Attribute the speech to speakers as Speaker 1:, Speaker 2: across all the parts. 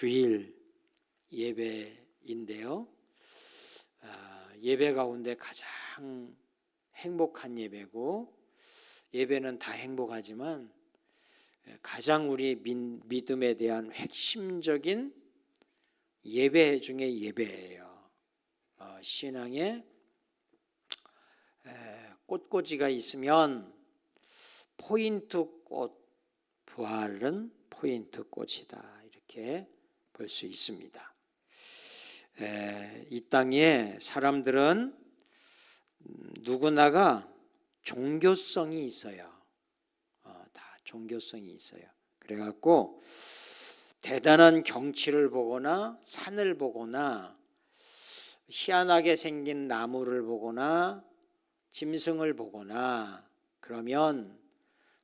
Speaker 1: 주일 예배인데요. 예배 가운데 가장 행복한 예배고, 예배는 다 행복하지만 가장 우리 믿음에 대한 핵심적인 예배 중에 예배예요. 신앙에 꽃꽂이가 있으면 포인트 꽃, 부활은 포인트 꽃이다, 이렇게 볼 수 있습니다. 이 땅에 사람들은 누구나가 종교성이 있어요. 다 종교성이 있어요. 그래갖고 대단한 경치를 보거나 산을 보거나 희한하게 생긴 나무를 보거나 짐승을 보거나 그러면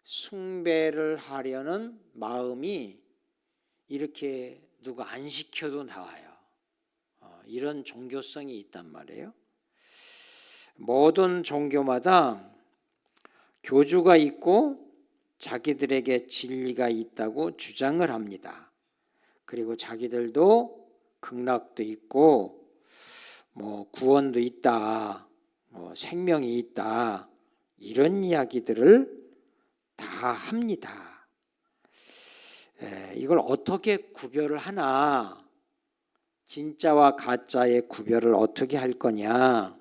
Speaker 1: 숭배를 하려는 마음이 이렇게 누가 안 시켜도 나와요. 이런 종교성이 있단 말이에요. 모든 종교마다 교주가 있고 자기들에게 진리가 있다고 주장을 합니다. 그리고 자기들도 극락도 있고 구원도 있다, 생명이 있다, 이런 이야기들을 다 합니다. 이걸 어떻게 구별을 하나, 진짜와 가짜의 구별을 어떻게 할 거냐,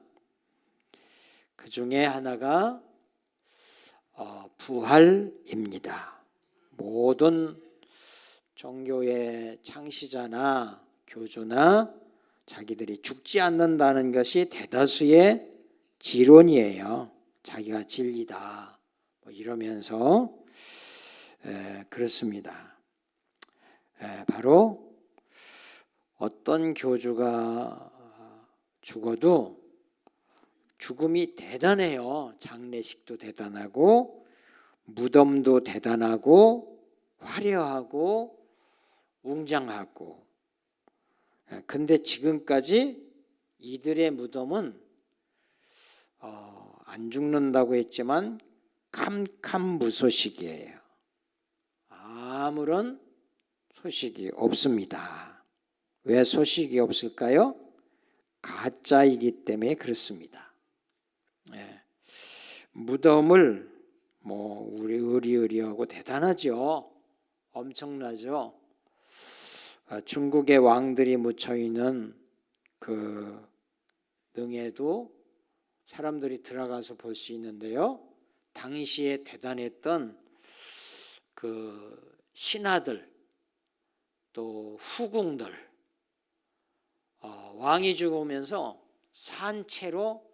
Speaker 1: 그 중에 하나가 부활입니다. 모든 종교의 창시자나 교주나 자기들이 죽지 않는다는 것이 대다수의 지론이에요. 자기가 진리다 이러면서 그렇습니다. 바로 어떤 교주가 죽어도 죽음이 대단해요. 장례식도 대단하고 무덤도 대단하고 화려하고 웅장하고. 근데 지금까지 이들의 무덤은 안 죽는다고 했지만 캄캄무소식이에요. 아무런 소식이 없습니다. 왜 소식이 없을까요? 가짜이기 때문에 그렇습니다. 무덤을 우리 의리의리하고 대단하죠. 엄청나죠. 중국의 왕들이 묻혀 있는 그 능에도 사람들이 들어가서 볼 수 있는데요. 당시에 대단했던 그 신하들, 또 후궁들, 왕이 죽으면서 산채로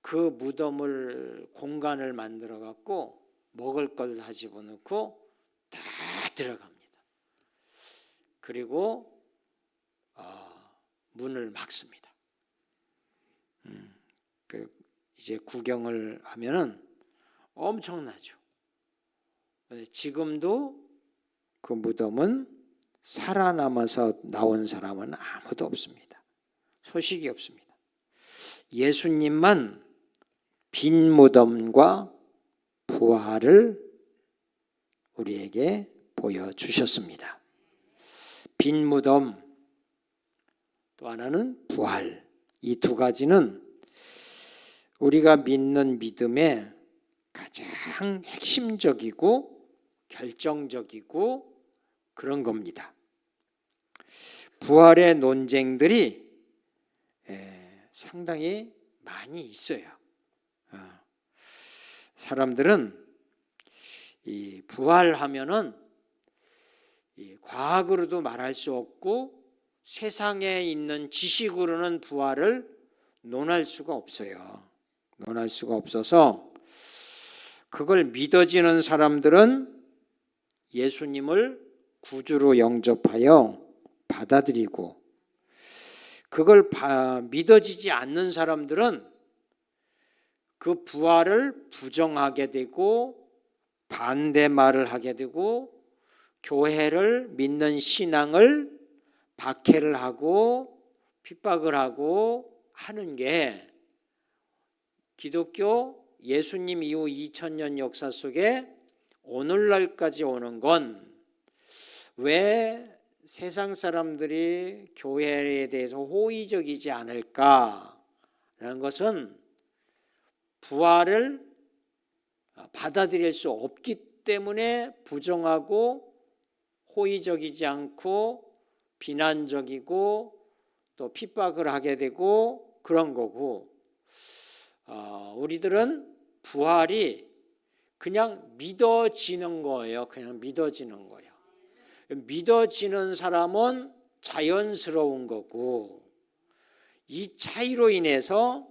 Speaker 1: 그 무덤을 공간을 만들어 갖고 먹을 걸 다 집어넣고 다 들어갑니다. 그리고 문을 막습니다. 이제 구경을 하면은 엄청나죠. 지금도 그 무덤은 살아남아서 나온 사람은 아무도 없습니다. 소식이 없습니다. 예수님만 빈 무덤과 부활을 우리에게 보여주셨습니다. 빈 무덤, 또 하나는 부활. 이 두 가지는 우리가 믿는 믿음의 가장 핵심적이고 결정적이고 그런 겁니다. 부활의 논쟁들이 상당히 많이 있어요. 사람들은 이 부활하면은 과학으로도 말할 수 없고 세상에 있는 지식으로는 부활을 논할 수가 없어요. 논할 수가 없어서 그걸 믿어지는 사람들은 예수님을 구주로 영접하여 받아들이고, 그걸 믿어지지 않는 사람들은 그 부활을 부정하게 되고 반대말을 하게 되고 교회를 믿는 신앙을 박해를 하고 핍박을 하고 하는 게 기독교 예수님 이후 2000년 역사 속에 오늘날까지 오는 건 왜 세상 사람들이 교회에 대해서 호의적이지 않을까라는 것은 부활을 받아들일 수 없기 때문에 부정하고 호의적이지 않고 비난적이고 또 핍박을 하게 되고 그런 거고, 우리들은 부활이 그냥 믿어지는 거예요. 그냥 믿어지는 거예요. 믿어지는 사람은 자연스러운 거고, 이 차이로 인해서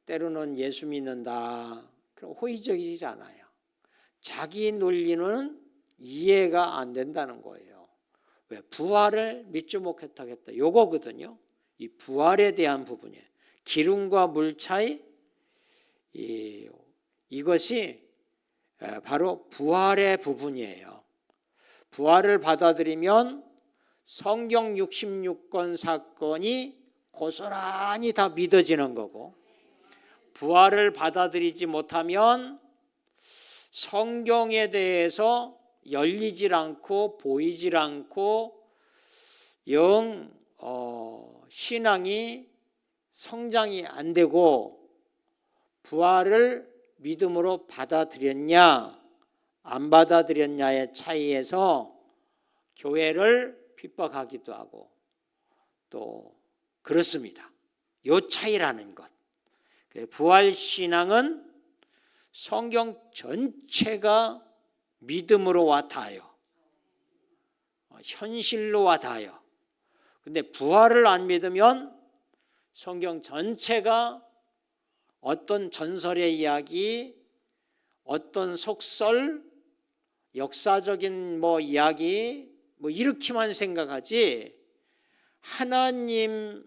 Speaker 1: 때로는 예수 믿는다, 그럼 호의적이지 않아요. 자기 논리는 이해가 안 된다는 거예요. 왜? 부활을 믿지 못하겠다. 요거거든요. 이 부활에 대한 부분이에요. 기름과 물 차이, 이것이 바로 부활의 부분이에요. 부활을 받아들이면 성경 66권 사건이 고스란히 다 믿어지는 거고, 부활을 받아들이지 못하면 성경에 대해서 열리질 않고 보이질 않고 신앙이 성장이 안 되고, 부활을 믿음으로 받아들였냐 안 받아들였냐의 차이에서 교회를 핍박하기도 하고 또 그렇습니다. 요 차이라는 것. 부활신앙은 성경 전체가 믿음으로 와닿아요. 현실로 와닿아요. 근데 부활을 안 믿으면 성경 전체가 어떤 전설의 이야기, 어떤 속설, 역사적인 이야기 이렇게만 생각하지, 하나님,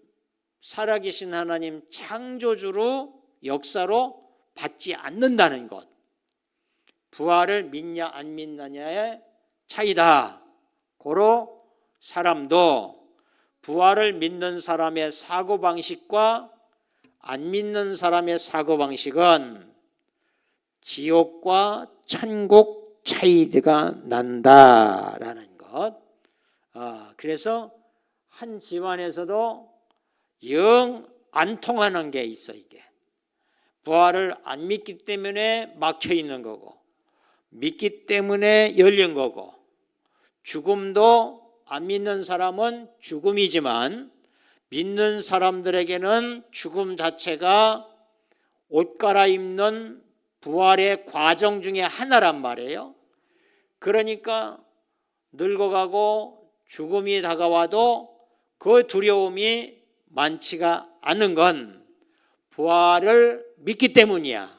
Speaker 1: 살아계신 하나님 창조주로 역사로 받지 않는다는 것. 부활을 믿냐 안 믿느냐의 차이다. 고로 사람도 부활을 믿는 사람의 사고방식과 안 믿는 사람의 사고방식은 지옥과 천국 차이가 난다라는 것. 그래서 한 집안에서도 영 안 통하는 게 있어. 이게 부활을 안 믿기 때문에 막혀 있는 거고, 믿기 때문에 열린 거고, 죽음도 안 믿는 사람은 죽음이지만 믿는 사람들에게는 죽음 자체가 옷 갈아입는 부활의 과정 중에 하나란 말이에요. 그러니까 늙어가고 죽음이 다가와도 그 두려움이 많지가 않은 건 부활을 믿기 때문이야.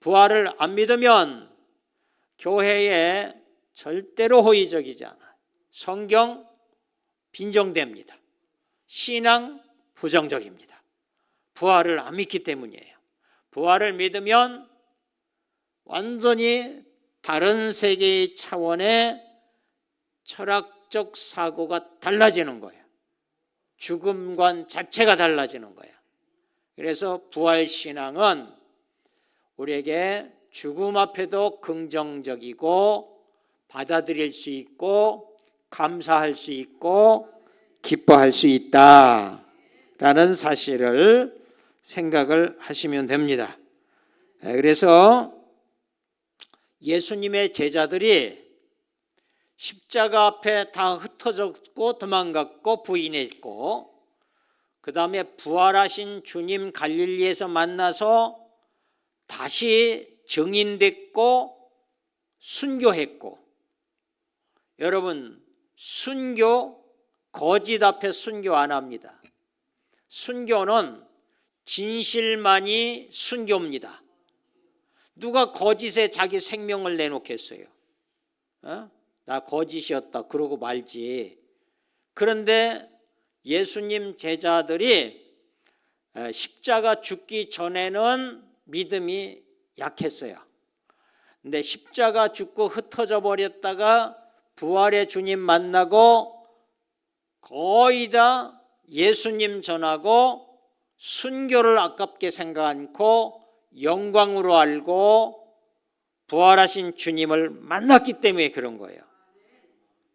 Speaker 1: 부활을 안 믿으면 교회에 절대로 호의적이지 않아. 성경 빈정됩니다. 신앙 부정적입니다. 부활을 안 믿기 때문이에요. 부활을 믿으면 완전히 다른 세계의 차원의 철학적 사고가 달라지는 거예요. 죽음관 자체가 달라지는 거예요. 그래서 부활신앙은 우리에게 죽음 앞에도 긍정적이고 받아들일 수 있고 감사할 수 있고 기뻐할 수 있다라는 사실을 생각을 하시면 됩니다. 그래서 예수님의 제자들이 십자가 앞에 다 흩어졌고 도망갔고 부인했고, 그 다음에 부활하신 주님 갈릴리에서 만나서 다시 증인됐고 순교했고, 여러분 순교, 거짓 앞에 순교 안 합니다. 순교는 진실만이 순교입니다. 누가 거짓에 자기 생명을 내놓겠어요? 나 거짓이었다 그러고 말지. 그런데 예수님 제자들이 십자가 죽기 전에는 믿음이 약했어요. 근데 십자가 죽고 흩어져 버렸다가 부활의 주님 만나고 거의 다 예수님 전하고 순교를 아깝게 생각 않고 영광으로 알고 부활하신 주님을 만났기 때문에 그런 거예요.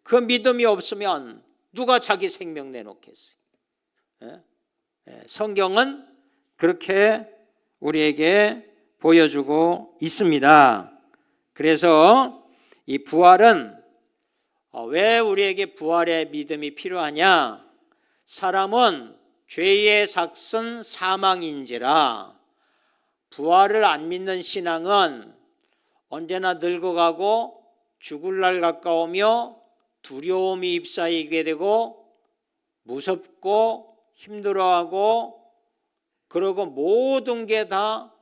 Speaker 1: 그 믿음이 없으면 누가 자기 생명 내놓겠어요? 성경은 그렇게 우리에게 보여주고 있습니다. 그래서 이 부활은 왜 우리에게 부활의 믿음이 필요하냐? 사람은 죄의 삭은 사망인지라 부활을 안 믿는 신앙은 언제나 늙어가고 죽을 날 가까우며 두려움이 휩싸이게 되고 무섭고 힘들어하고 그러고 모든 게 다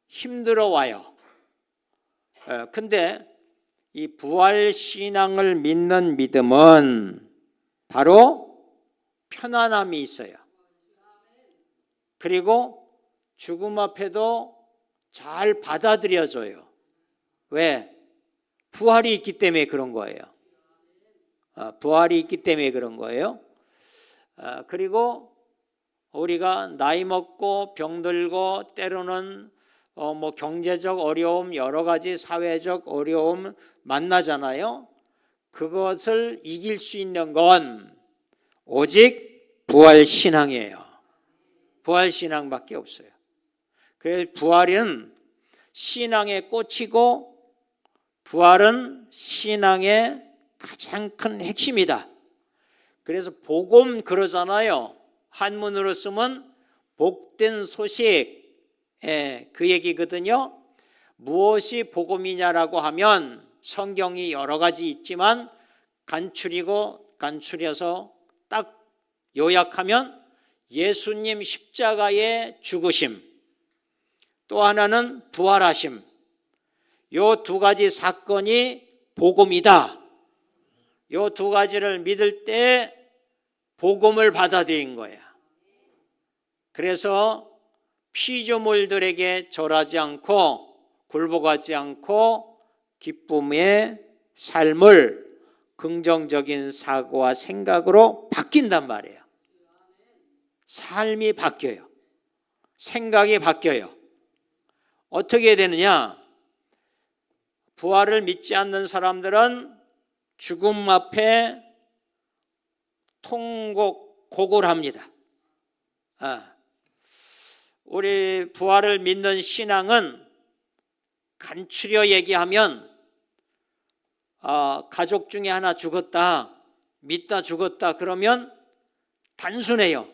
Speaker 1: 힘들어와요. 근데 이 부활 신앙을 믿는 믿음은 바로 편안함이 있어요. 그리고 죽음 앞에도 잘 받아들여져요. 왜? 부활이 있기 때문에 그런 거예요. 부활이 있기 때문에 그런 거예요. 그리고 우리가 나이 먹고 병들고 때로는 뭐 경제적 어려움, 여러 가지 사회적 어려움 만나잖아요. 그것을 이길 수 있는 건 오직 부활 신앙이에요. 부활 신앙밖에 없어요. 그래서 부활은 신앙의 꽃이고 부활은 신앙의 가장 큰 핵심이다. 그래서 복음 그러잖아요. 한문으로 쓰면 복된 소식, 그 얘기거든요. 무엇이 복음이냐라고 하면 성경이 여러 가지 있지만 간추려서 딱 요약하면 예수님 십자가의 죽으심, 또 하나는 부활하심, 요 두 가지 사건이 복음이다. 요 두 가지를 믿을 때 복음을 받아들인 거야. 그래서 피조물들에게 절하지 않고 굴복하지 않고 기쁨의 삶을 긍정적인 사고와 생각으로 바뀐단 말이에요. 삶이 바뀌어요. 생각이 바뀌어요. 어떻게 되느냐? 부활을 믿지 않는 사람들은 죽음 앞에 고골합니다. 우리 부활을 믿는 신앙은 간추려 얘기하면 가족 중에 하나 죽었다, 믿다 죽었다 그러면 단순해요.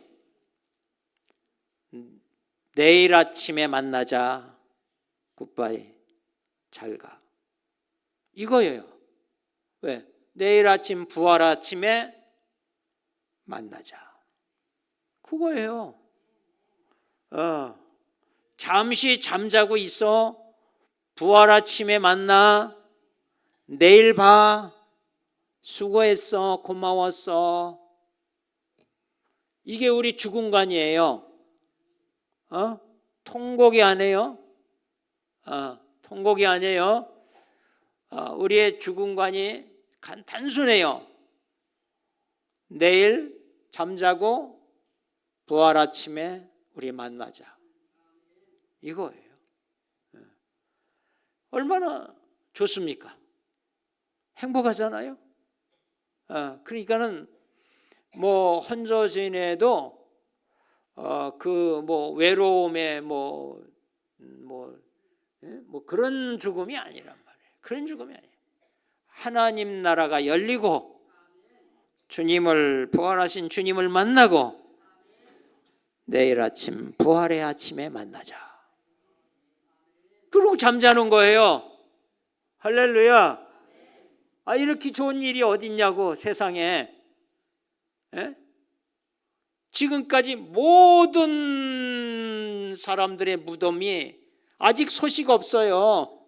Speaker 1: 내일 아침에 만나자, 굿바이, 잘 가, 이거예요. 왜? 내일 아침 부활 아침에 만나자, 그거예요. 잠시 잠자고 있어, 부활 아침에 만나, 내일 봐, 수고했어, 고마웠어. 이게 우리 죽음관이에요. 통곡이 아니에요. 통곡이 아니에요. 우리의 죽음관이 단순해요. 내일 잠자고 부활 아침에 우리 만나자, 이거예요. 얼마나 좋습니까? 행복하잖아요. 그러니까는 뭐 헌저진에도 그 뭐 외로움에 뭐 그런 죽음이 아니란 말이에요. 그런 죽음이 아니에요. 하나님 나라가 열리고 주님을, 부활하신 주님을 만나고 내일 아침 부활의 아침에 만나자, 그러고 잠자는 거예요. 할렐루야. 이렇게 좋은 일이 어딨냐고, 세상에. 지금까지 모든 사람들의 무덤이 아직 소식 없어요.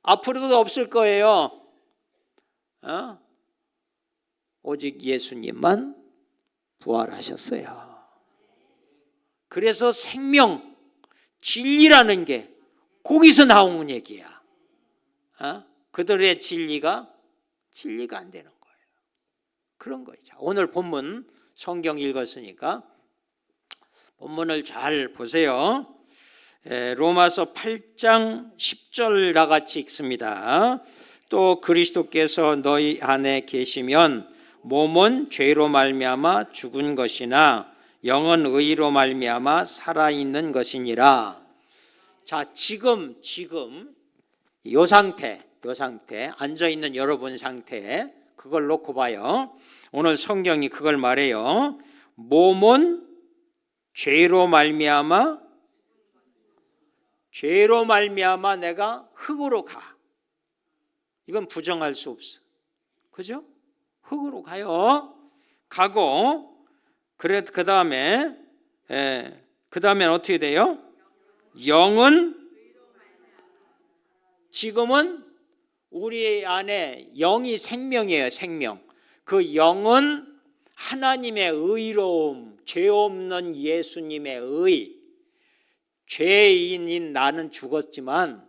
Speaker 1: 앞으로도 없을 거예요. 오직 예수님만 부활하셨어요. 그래서 생명, 진리라는 게 거기서 나온 얘기야. 그들의 진리가 안 되는 거예요. 그런 거예요. 오늘 본문 성경 읽었으니까 본문을 잘 보세요. 로마서 8장 10절 다 같이 읽습니다.
Speaker 2: 또 그리스도께서 너희 안에 계시면 몸은 죄로 말미암아 죽은 것이나 영은 의로 말미암아 살아있는 것이니라.
Speaker 1: 자, 지금 요 상태 앉아 있는 여러분 상태 그걸 놓고 봐요.
Speaker 2: 오늘 성경이 그걸 말해요. 몸은 죄로 말미암아
Speaker 1: 내가 흙으로 가. 이건 부정할 수 없어. 그죠? 흙으로 가요.
Speaker 2: 가고 그래 그 다음에는 어떻게 돼요? 영은
Speaker 1: 지금은 우리 안에 영이 생명이에요. 생명. 그 영은 하나님의 의로움, 죄 없는 예수님의 의. 죄인인 나는 죽었지만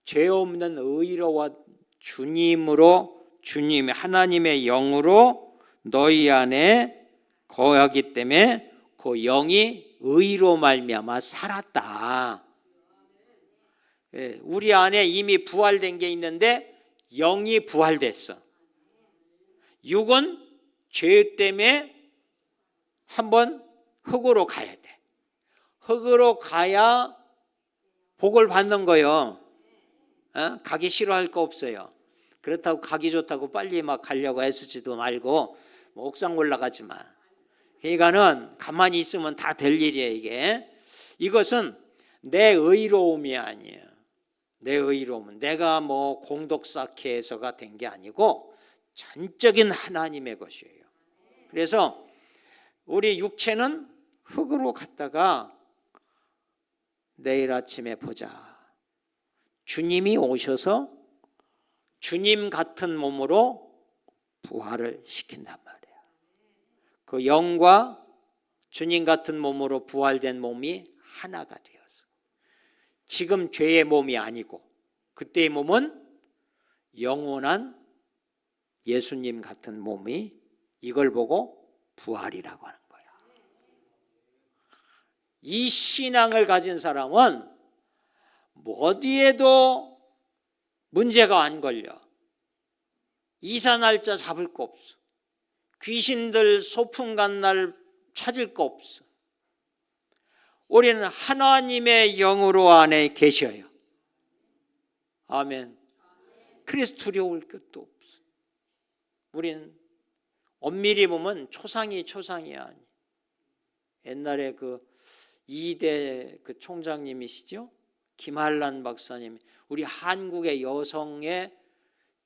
Speaker 1: 죄 없는 의로워
Speaker 2: 주님의 하나님의 영으로 너희 안에 거하기 때문에
Speaker 1: 그 영이 의로 말미암아 살았다. 우리 안에 이미 부활된 게 있는데 영이 부활됐어. 육은 죄 때문에 한번 흙으로 가야 돼. 흙으로 가야 복을 받는 거예요. 가기 싫어할 거 없어요. 그렇다고 가기 좋다고 빨리 막 가려고 애쓰지도 말고 뭐 옥상 올라가지 마. 그러니까는 가만히 있으면 다 될 일이에요. 이것은 내 의로움이 아니에요. 내 의로움은 내가 뭐 공덕 쌓게 해서가 된 게 아니고 전적인 하나님의 것이에요. 그래서 우리 육체는 흙으로 갔다가 내일 아침에 보자. 주님이 오셔서 주님 같은 몸으로 부활을 시킨단 말이에요. 그 영과 주님 같은 몸으로 부활된 몸이 하나가 되어서 지금 죄의 몸이 아니고 그때의 몸은 영원한 예수님 같은 몸이 이걸 보고 부활이라고 하는 거예요. 이 신앙을 가진 사람은 뭐 어디에도 문제가 안 걸려. 이사 날짜 잡을 거 없어. 귀신들 소풍 간 날 찾을 거 없어. 우리는 하나님의 영으로 안에 계셔요. 아멘. 그래서 두려울 것도 없어. 우리는 엄밀히 보면 초상이야. 옛날에 그 2대 그 총장님이시죠? 김한란 박사님. 우리 한국의 여성의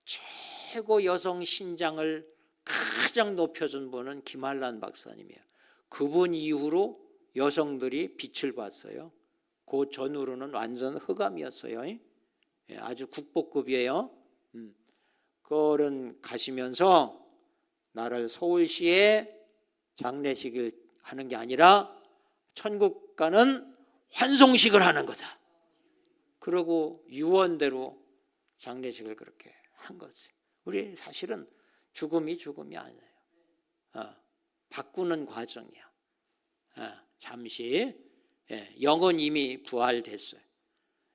Speaker 1: 최고 여성 신장을 가장 높여준 분은 김한란 박사님이에요. 그분 이후로 여성들이 빛을 봤어요. 그 전후로는 완전 흑암이었어요. 아주 국보급이에요. 그런 가시면서 나를 서울시에 장례식을 하는 게 아니라 천국 가는 환송식을 하는 거다. 그러고 유언대로 장례식을 그렇게 한 거지. 우리 사실은 죽음이 아니에요. 바꾸는 과정이야. 잠시 영은 이미 부활됐어요.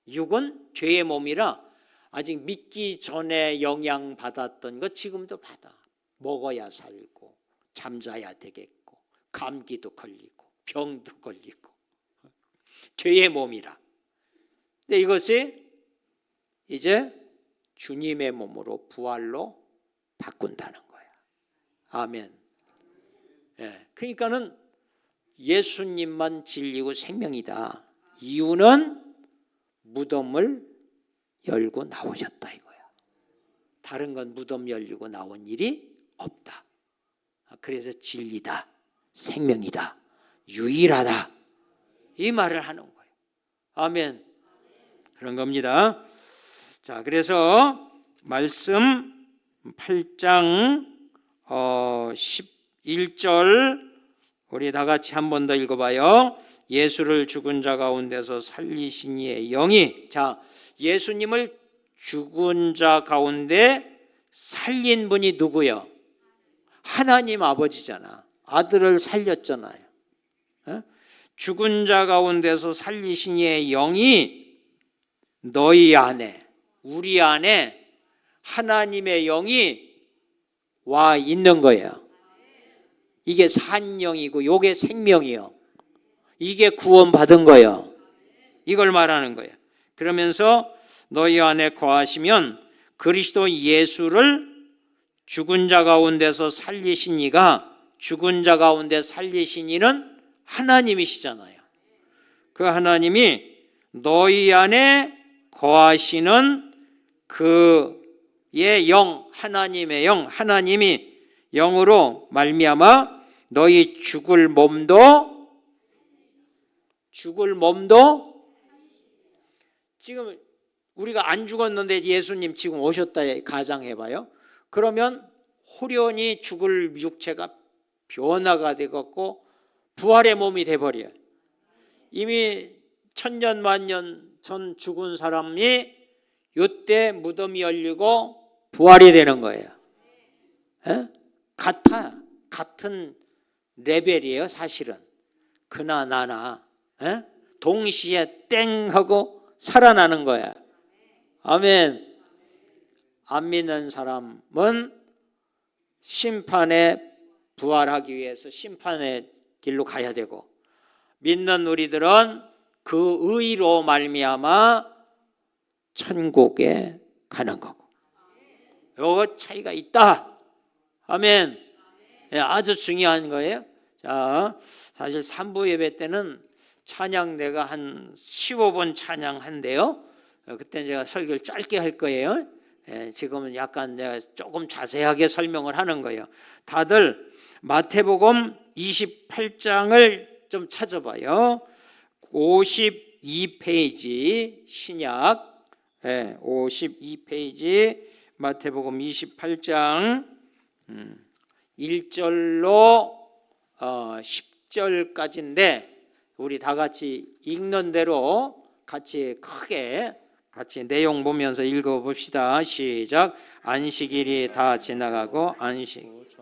Speaker 1: 육은 죄의 몸이라 아직 믿기 전에 영향 받았던 거 지금도 받아. 먹어야 살고 잠자야 되겠고 감기도 걸리고 병도 걸리고 죄의 몸이라. 근데 이것이 이제 주님의 몸으로 부활로 바꾼다는 거야. 아멘. 그러니까는 예수님만 진리고 생명이다. 이유는 무덤을 열고 나오셨다 이거야. 다른 건 무덤 열리고 나온 일이 없다. 그래서 진리다, 생명이다, 유일하다 이 말을 하는 거예요. 아멘. 그런 겁니다. 자, 그래서 말씀 8장 11절 우리 다 같이 한 번 더 읽어봐요. 예수를 죽은 자 가운데서 살리신 이의 영이. 자, 예수님을 죽은 자 가운데 살린 분이 누구요? 하나님 아버지잖아. 아들을 살렸잖아요. 죽은 자 가운데서 살리신 이의 영이 너희 안에, 우리 안에 하나님의 영이 와 있는 거예요. 이게 산영이고 요게 생명이요. 이게 구원받은 거예요.
Speaker 2: 이걸 말하는 거예요. 그러면서 너희 안에 거하시면 그리스도 예수를 죽은 자 가운데서 살리신 이가, 죽은 자 가운데 살리신 이는 하나님이시잖아요. 그 하나님이 너희 안에 거하시는 그의 영, 하나님의 영, 하나님이 영으로 말미암아 너희 죽을 몸도
Speaker 1: 지금 우리가 안 죽었는데 예수님 지금 오셨다 가정해봐요. 그러면 호련히 죽을 육체가 변화가 되었고 부활의 몸이 돼버려요. 이미 천년 만년 전 죽은 사람이 이때 무덤이 열리고 부활이 되는 거예요. 에? 같은 레벨이에요. 사실은 그나 나나 동시에 땡 하고 살아나는 거야. 아멘. 안 믿는 사람은 심판에 부활하기 위해서 심판의 길로 가야 되고, 믿는 우리들은 그 의로 말미암아 천국에 가는 거고. 요거 차이가 있다. 아멘. 아주 중요한 거예요. 자, 사실 3부 예배 때는 찬양대가 한 15분 찬양한대요. 그때 제가 설교를 짧게 할 거예요. 지금은 약간 내가 조금 자세하게 설명을 하는 거예요. 다들 마태복음 28장을 좀 찾아봐요. 52페이지 신약 52페이지 마태복음 28장 1절로 10절까지인데 우리 다 같이 읽는 대로 같이 크게 같이 내용 보면서 읽어봅시다. 시작. 안식일이 다 지나가고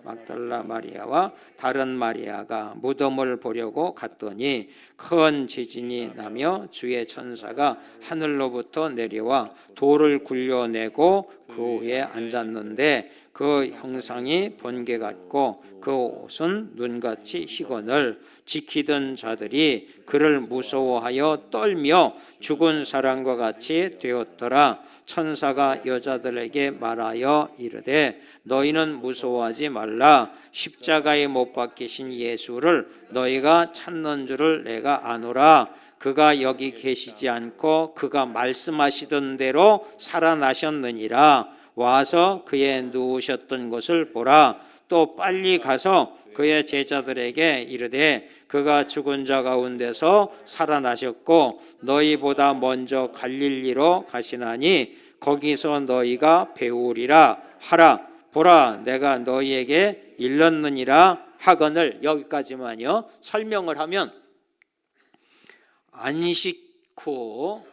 Speaker 1: 막달라 마리아와 다른 마리아가 무덤을 보려고 갔더니 큰 지진이 나며 주의 천사가 하늘로부터 내려와 돌을 굴려내고 그 위에 앉았는데 그 형상이 번개 같고 그 옷은 눈같이 희건을 지키던 자들이 그를 무서워하여 떨며 죽은 사람과 같이 되었더라. 천사가 여자들에게 말하여 이르되 너희는 무서워하지 말라. 십자가에 못 박히신 예수를 너희가 찾는 줄을 내가 아노라. 그가 여기 계시지 않고 그가 말씀하시던 대로 살아나셨느니라. 와서 그의 누우셨던 곳을 보라. 또 빨리 가서 그의 제자들에게 이르되 그가 죽은 자 가운데서 살아나셨고 너희보다 먼저 갈릴리로 가시나니 거기서 너희가 배우리라 하라. 보라, 내가 너희에게 일렀느니라 하거늘. 여기까지만요. 설명을 하면 안식 후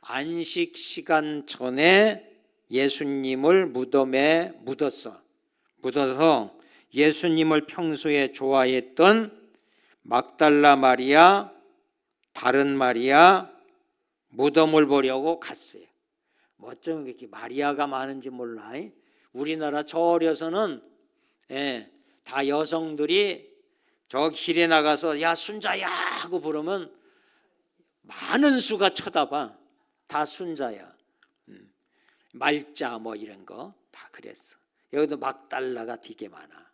Speaker 1: 안식 시간 전에 예수님을 무덤에 묻어서 예수님을 평소에 좋아했던 막달라 마리아, 다른 마리아 무덤을 보려고 갔어요. 뭐 어쩌면 그렇게 마리아가 많은지 몰라. 우리나라 절에서는 다 여성들이 저 길에 나가서 야 순자야 하고 부르면 많은 수가 쳐다봐. 다 순자야. 말자 뭐 이런 거 다 그랬어. 여기도 막달라가 되게 많아.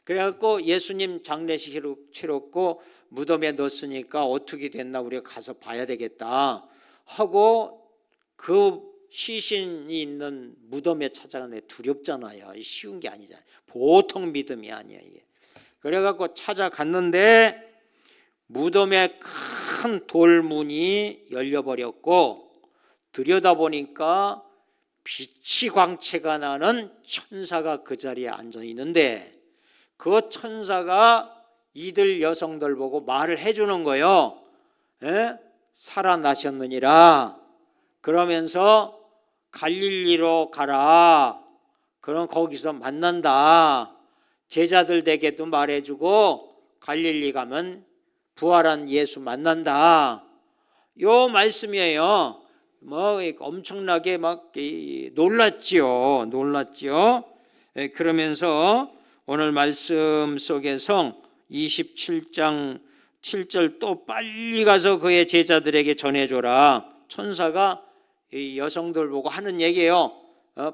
Speaker 1: 그래갖고 예수님 장례식 치렀고 무덤에 넣었으니까 어떻게 됐나 우리가 가서 봐야 되겠다 하고 그 시신이 있는 무덤에 찾아가는데 두렵잖아요. 쉬운 게 아니잖아요. 보통 믿음이 아니에요. 그래갖고 찾아갔는데 무덤에 큰 돌문이 열려버렸고 들여다보니까 빛이 광채가 나는 천사가 그 자리에 앉아 있는데 그 천사가 이들 여성들 보고 말을 해주는 거예요. 살아나셨느니라. 그러면서 갈릴리로 가라. 그럼 거기서 만난다. 제자들에게도 말해주고 갈릴리 가면 부활한 예수 만난다. 요 말씀이에요.
Speaker 2: 뭐 엄청나게 막 놀랐지요. 그러면서 오늘 말씀 속에서 27장 7절 또 빨리 가서 그의 제자들에게 전해줘라. 천사가 이 여성들 보고 하는 얘기예요.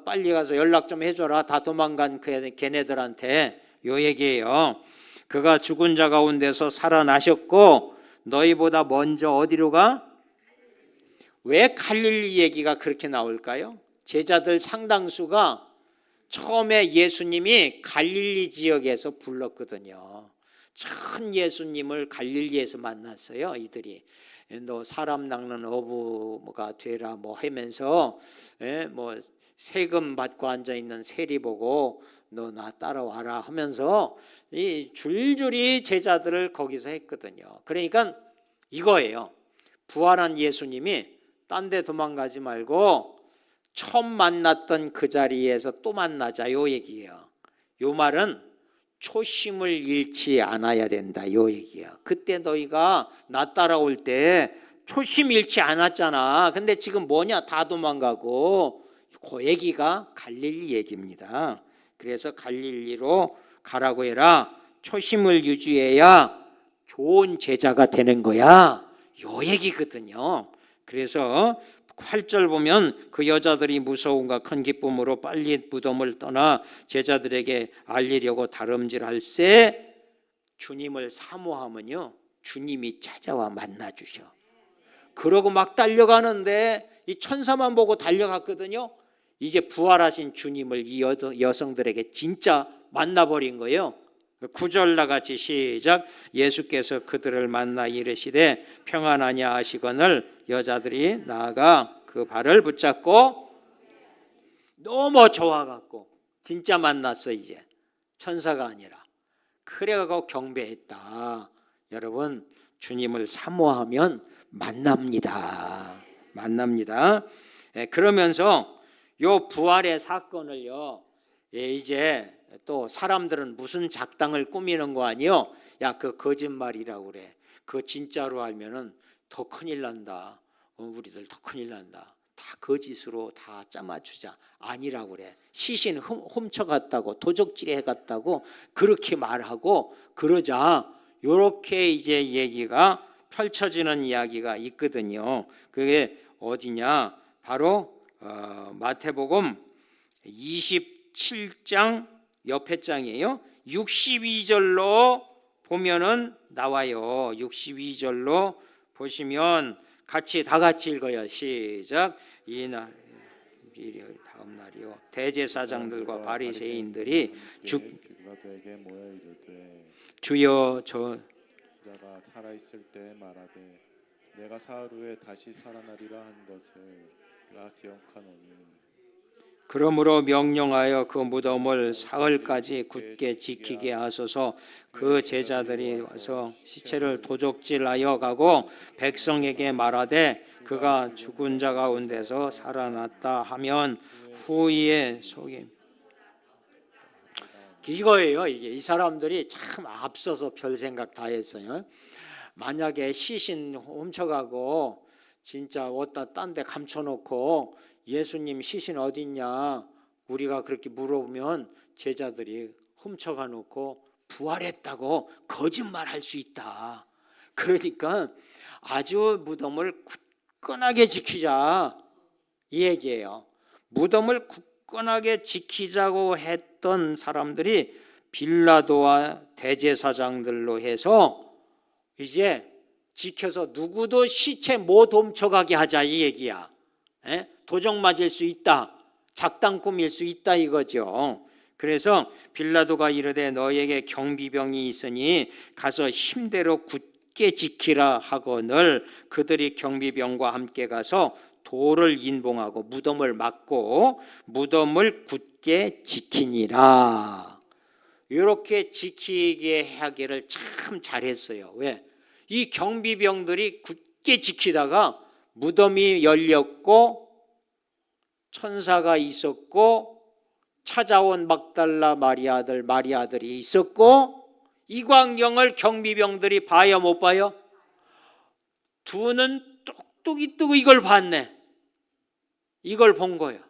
Speaker 2: 빨리 가서 연락 좀 해줘라. 다 도망간 걔네들한테. 요 얘기예요. 그가 죽은 자 가운데서 살아나셨고 너희보다 먼저 어디로 가?
Speaker 1: 왜 갈릴리 얘기가 그렇게 나올까요? 제자들 상당수가 처음에 예수님이 갈릴리 지역에서 불렀거든요. 참 예수님을 갈릴리에서 만났어요. 이들이 너 사람 낚는 어부가 되라 뭐 하면서 뭐 세금 받고 앉아 있는 세리 보고 너 나 따라와라 하면서 이 줄줄이 제자들을 거기서 했거든요. 그러니까 이거예요. 부활한 예수님이 딴 데 도망가지 말고 처음 만났던 그 자리에서 또 만나자 요 얘기예요. 요 말은 초심을 잃지 않아야 된다 요 얘기야. 그때 너희가 나 따라올 때 초심 잃지 않았잖아. 근데 지금 뭐냐? 다 도망가고. 그 얘기가 갈릴리 얘기입니다. 그래서 갈릴리로 가라고 해라. 초심을 유지해야 좋은 제자가 되는 거야. 요 얘기거든요. 그래서 8절 보면 그 여자들이 무서움과 큰 기쁨으로 빨리 무덤을 떠나 제자들에게 알리려고 다름질할새 주님을 사모하면요 주님이 찾아와 만나주셔. 그러고 막 달려가는데 이 천사만 보고 달려갔거든요. 이제 부활하신 주님을 이 여성들에게 진짜 만나버린 거예요. 9절 나같이 시작. 예수께서 그들을 만나 이르시되 평안하냐 하시거늘 여자들이 나아가 그 발을 붙잡고 너무 좋아갖고 진짜 만났어. 이제 천사가 아니라. 그래가지고 경배했다. 여러분 주님을 사모하면 만납니다. 그러면서 요 부활의 사건을요 이제 또 사람들은 무슨 작당을 꾸미는 거 아니요? 야, 그 거짓말이라고 그래. 그거 진짜로 알면은 더 큰일 난다. 우리들 더 큰일 난다. 다 거짓으로 다 짜맞추자. 아니라고 그래. 시신 훔쳐갔다고 도적질 해갔다고 그렇게 말하고 그러자. 요렇게 이제 얘기가 펼쳐지는 이야기가 있거든요. 그게 어디냐? 바로 마태복음 27장 옆에 장이에요. 62절로 보면은 나와요. 62절로 보시면 다 같이 읽어요. 시작. 이날 다음 날이요. 대제사장들과 바리새인들이
Speaker 3: 빌라도에게 모여 이르되
Speaker 2: 주여 저
Speaker 3: 그가 살아 있을 때 말하되 내가 사흘 후에 다시 살아나리라 한 것을 나 기억하노니
Speaker 2: 그러므로 명령하여 그 무덤을 사흘까지 굳게 지키게 하소서. 그 제자들이 와서 시체를 도적질하여 가고 백성에게 말하되 그가 죽은 자 가운데서 살아났다 하면 후에 속임.
Speaker 1: 이거예요. 이게 이 사람들이 참 앞서서 별 생각 다 했어요. 만약에 시신 훔쳐가고 진짜 어디다 딴 데 감춰놓고 예수님 시신 어딨냐 우리가 그렇게 물어보면 제자들이 훔쳐가 놓고 부활했다고 거짓말할 수 있다. 그러니까 아주 무덤을 굳건하게 지키자 이 얘기예요. 무덤을 굳건하게 지키자고 했던 사람들이 빌라도와 대제사장들로 해서 이제 지켜서 누구도 시체 못 훔쳐가게 하자 이 얘기야. 도적 맞을 수 있다. 작당 꾸밀 수 있다 이거죠. 그래서 빌라도가 이르되 너에게 경비병이 있으니 가서 힘대로 굳게 지키라 하거늘 그들이 경비병과 함께 가서 돌을 인봉하고 무덤을 막고 무덤을 굳게 지키니라. 이렇게 지키게 하기를 참 잘했어요. 왜? 이 경비병들이 굳게 지키다가 무덤이 열렸고 천사가 있었고 찾아온 막달라 마리아들이 있었고 이 광경을 경비병들이 봐요 못 봐요? 두 눈 똑똑히 뜨고 이걸 봤네. 이걸 본 거예요.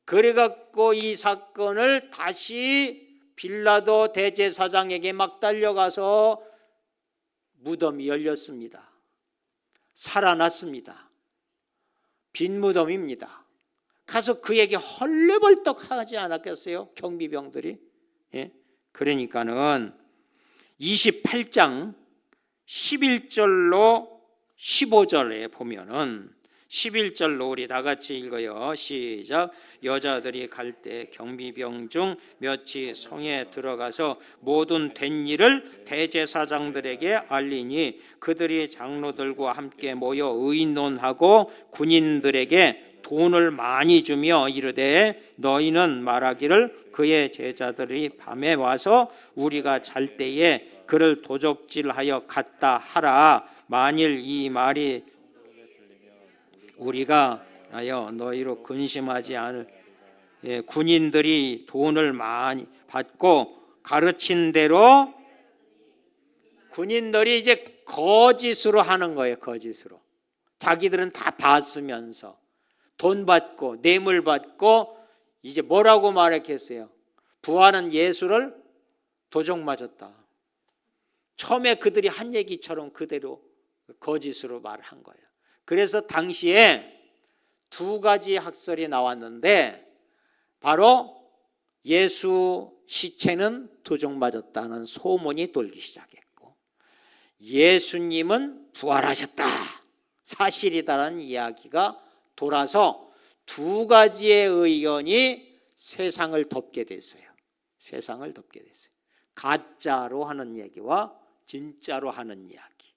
Speaker 1: 그래갖고 이 사건을 다시 빌라도 대제사장에게 막 달려가서 무덤이 열렸습니다. 살아났습니다. 빈 무덤입니다. 가서 그에게 헐레벌떡 하지 않았겠어요? 경비병들이. 예? 그러니까는 28장 11절로 15절에 보면은 11절로 우리 다 같이 읽어요. 시작. 여자들이 갈 때 경비병 중 몇이 성에 들어가서 모든 된 일을 대제사장들에게 알리니 그들이 장로들과 함께 모여 의논하고 군인들에게 돈을 많이 주며 이르되 너희는 말하기를 그의 제자들이 밤에 와서 우리가 잘 때에 그를 도적질하여 갔다 하라. 만일 이 말이 우리가 하여 너희로 근심하지 않을. 군인들이 돈을 많이 받고 가르친 대로 군인들이 이제 거짓으로 하는 거예요. 거짓으로. 자기들은 다 봤으면서 돈 받고 뇌물 받고 이제 뭐라고 말했겠어요? 부활은 예수를 도적 맞았다. 처음에 그들이 한 얘기처럼 그대로 거짓으로 말한 거예요. 그래서 당시에 두 가지 학설이 나왔는데 바로 예수 시체는 도적 맞았다는 소문이 돌기 시작했고 예수님은 부활하셨다. 사실이다라는 이야기가 돌아서 두 가지의 의견이 세상을 덮게 됐어요. 세상을 덮게 됐어요. 가짜로 하는 얘기와 진짜로 하는 이야기.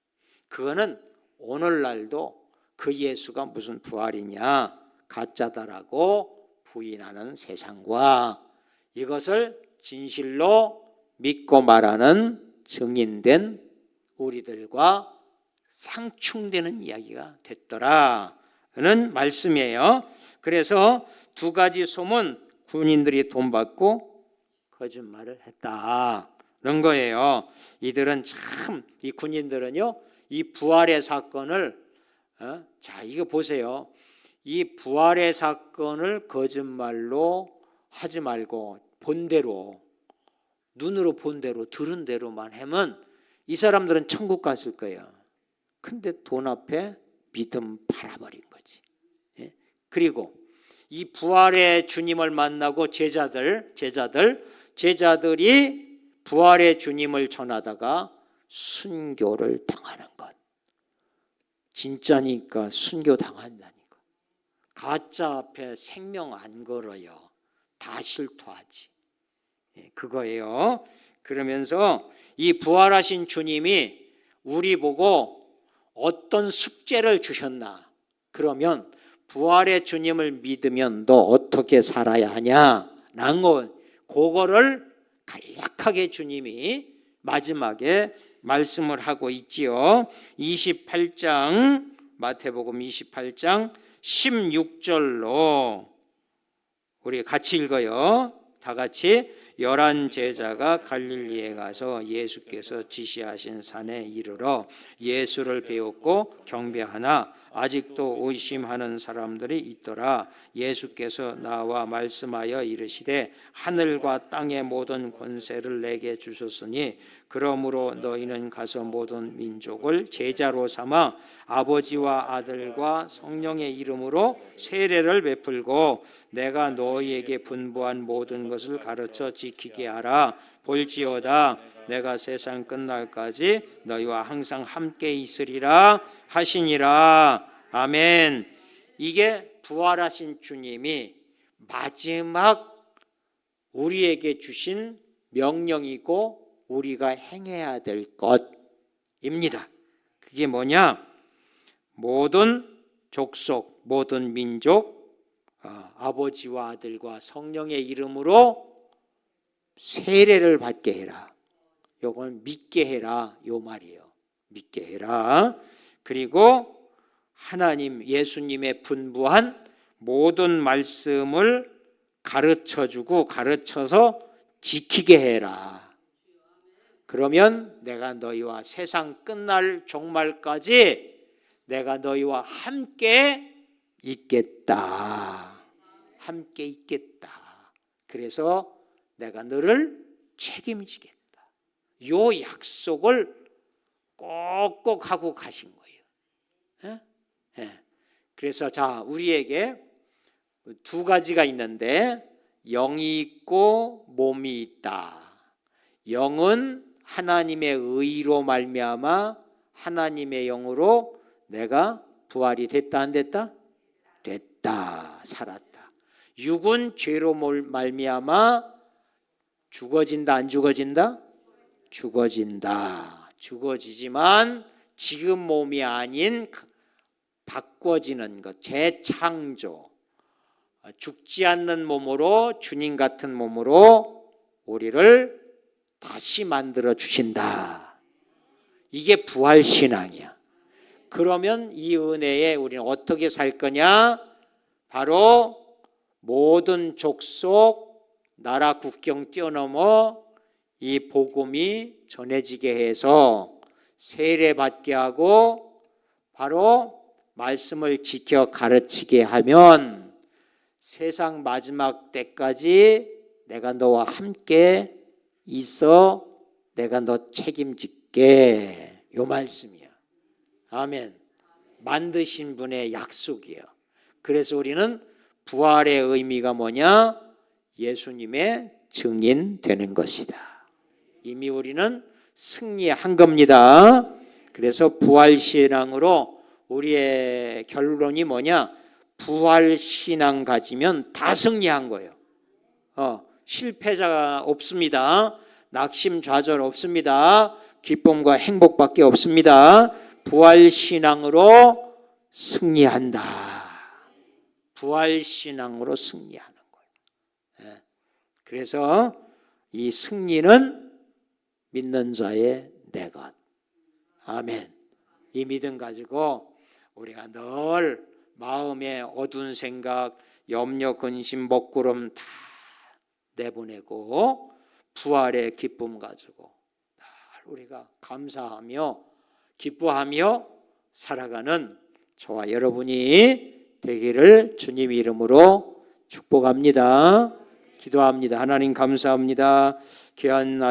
Speaker 1: 그거는 오늘날도 그 예수가 무슨 부활이냐 가짜다라고 부인하는 세상과 이것을 진실로 믿고 말하는 증인된 우리들과 상충되는 이야기가 됐더라는 말씀이에요. 그래서 두 가지 소문, 군인들이 돈 받고 거짓말을 했다는 거예요. 이들은 참, 이 군인들은요, 이 부활의 사건을 자, 이거 보세요. 이 부활의 사건을 거짓말로 하지 말고 본대로 눈으로 본 대로 들은 대로만 하면 이 사람들은 천국 갔을 거예요. 근데 돈 앞에 믿음 팔아버린 거지. 예? 그리고 이 부활의 주님을 만나고 제자들이 부활의 주님을 전하다가 순교를 당하는 것. 진짜니까 순교 당한다니까. 가짜 앞에 생명 안 걸어요. 다 실토하지. 그거예요. 그러면서 이 부활하신 주님이 우리 보고 어떤 숙제를 주셨나? 그러면 부활의 주님을 믿으면 너 어떻게 살아야 하냐? 라는 거, 그거를 간략하게 주님이 마지막에 말씀을 하고 있지요. 28장 마태복음 28장 16절로 우리 같이 읽어요. 다 같이. 11 제자가 갈릴리에 가서 예수께서 지시하신 산에 이르러 예수를 배웠고 경배하나 아직도 의심하는 사람들이 있더라. 예수께서 나와 말씀하여 이르시되 하늘과 땅의 모든 권세를 내게 주셨으니 그러므로 너희는 가서 모든 민족을 제자로 삼아 아버지와 아들과 성령의 이름으로 세례를 베풀고 내가 너희에게 분부한 모든 것을 가르쳐 지키게 하라. 볼지어다 내가 세상 끝날까지 너희와 항상 함께 있으리라 하시니라. 아멘. 이게 부활하신 주님이 마지막 우리에게 주신 명령이고 우리가 행해야 될 것입니다. 그게 뭐냐? 모든 족속, 모든 민족, 아버지와 아들과 성령의 이름으로 세례를 받게 해라. 요건 믿게 해라. 요 말이에요. 믿게 해라. 그리고 하나님 예수님의 분부한 모든 말씀을 가르쳐주고 가르쳐서 지키게 해라. 그러면 내가 너희와 세상 끝날 종말까지 내가 너희와 함께 있겠다. 함께 있겠다. 그래서 내가 너를 책임지겠다. 요 약속을 꼭꼭 하고 가신 거예요. 예? 예. 그래서 자, 우리에게 두 가지가 있는데 영이 있고 몸이 있다. 영은 하나님의 의로 말미암아 하나님의 영으로 내가 부활이 됐다 안 됐다? 됐다. 살았다. 육은 죄로 말미암아 죽어진다 안 죽어진다? 죽어진다. 죽어지지만 지금 몸이 아닌 바꿔지는 것, 재창조. 죽지 않는 몸으로 주님 같은 몸으로 우리를 다시 만들어 주신다. 이게 부활신앙이야. 그러면 이 은혜에 우리는 어떻게 살 거냐? 바로 모든 족속, 나라, 국경 뛰어넘어 이 복음이 전해지게 해서 세례받게 하고 바로 말씀을 지켜 가르치게 하면 세상 마지막 때까지 내가 너와 함께 있어 내가 너 책임질게. 요 말씀이야. 아멘. 만드신 분의 약속이에요. 그래서 우리는 부활의 의미가 뭐냐? 예수님의 증인 되는 것이다. 이미 우리는 승리한 겁니다. 그래서 부활신앙으로 우리의 결론이 뭐냐? 부활신앙 가지면 다 승리한 거예요. 실패자가 없습니다. 낙심좌절 없습니다. 기쁨과 행복밖에 없습니다. 부활신앙으로 승리한다. 부활신앙으로 승리하는 거예요. 그래서 이 승리는 믿는 자의 내 것. 아멘. 이 믿음 가지고 우리가 늘 마음에 어두운 생각, 염려, 근심, 먹구름 다 내보내고 부활의 기쁨 가지고 늘 우리가 감사하며 기뻐하며 살아가는 저와 여러분이 되기를 주님 이름으로 축복합니다. 기도합니다. 하나님 감사합니다. 귀한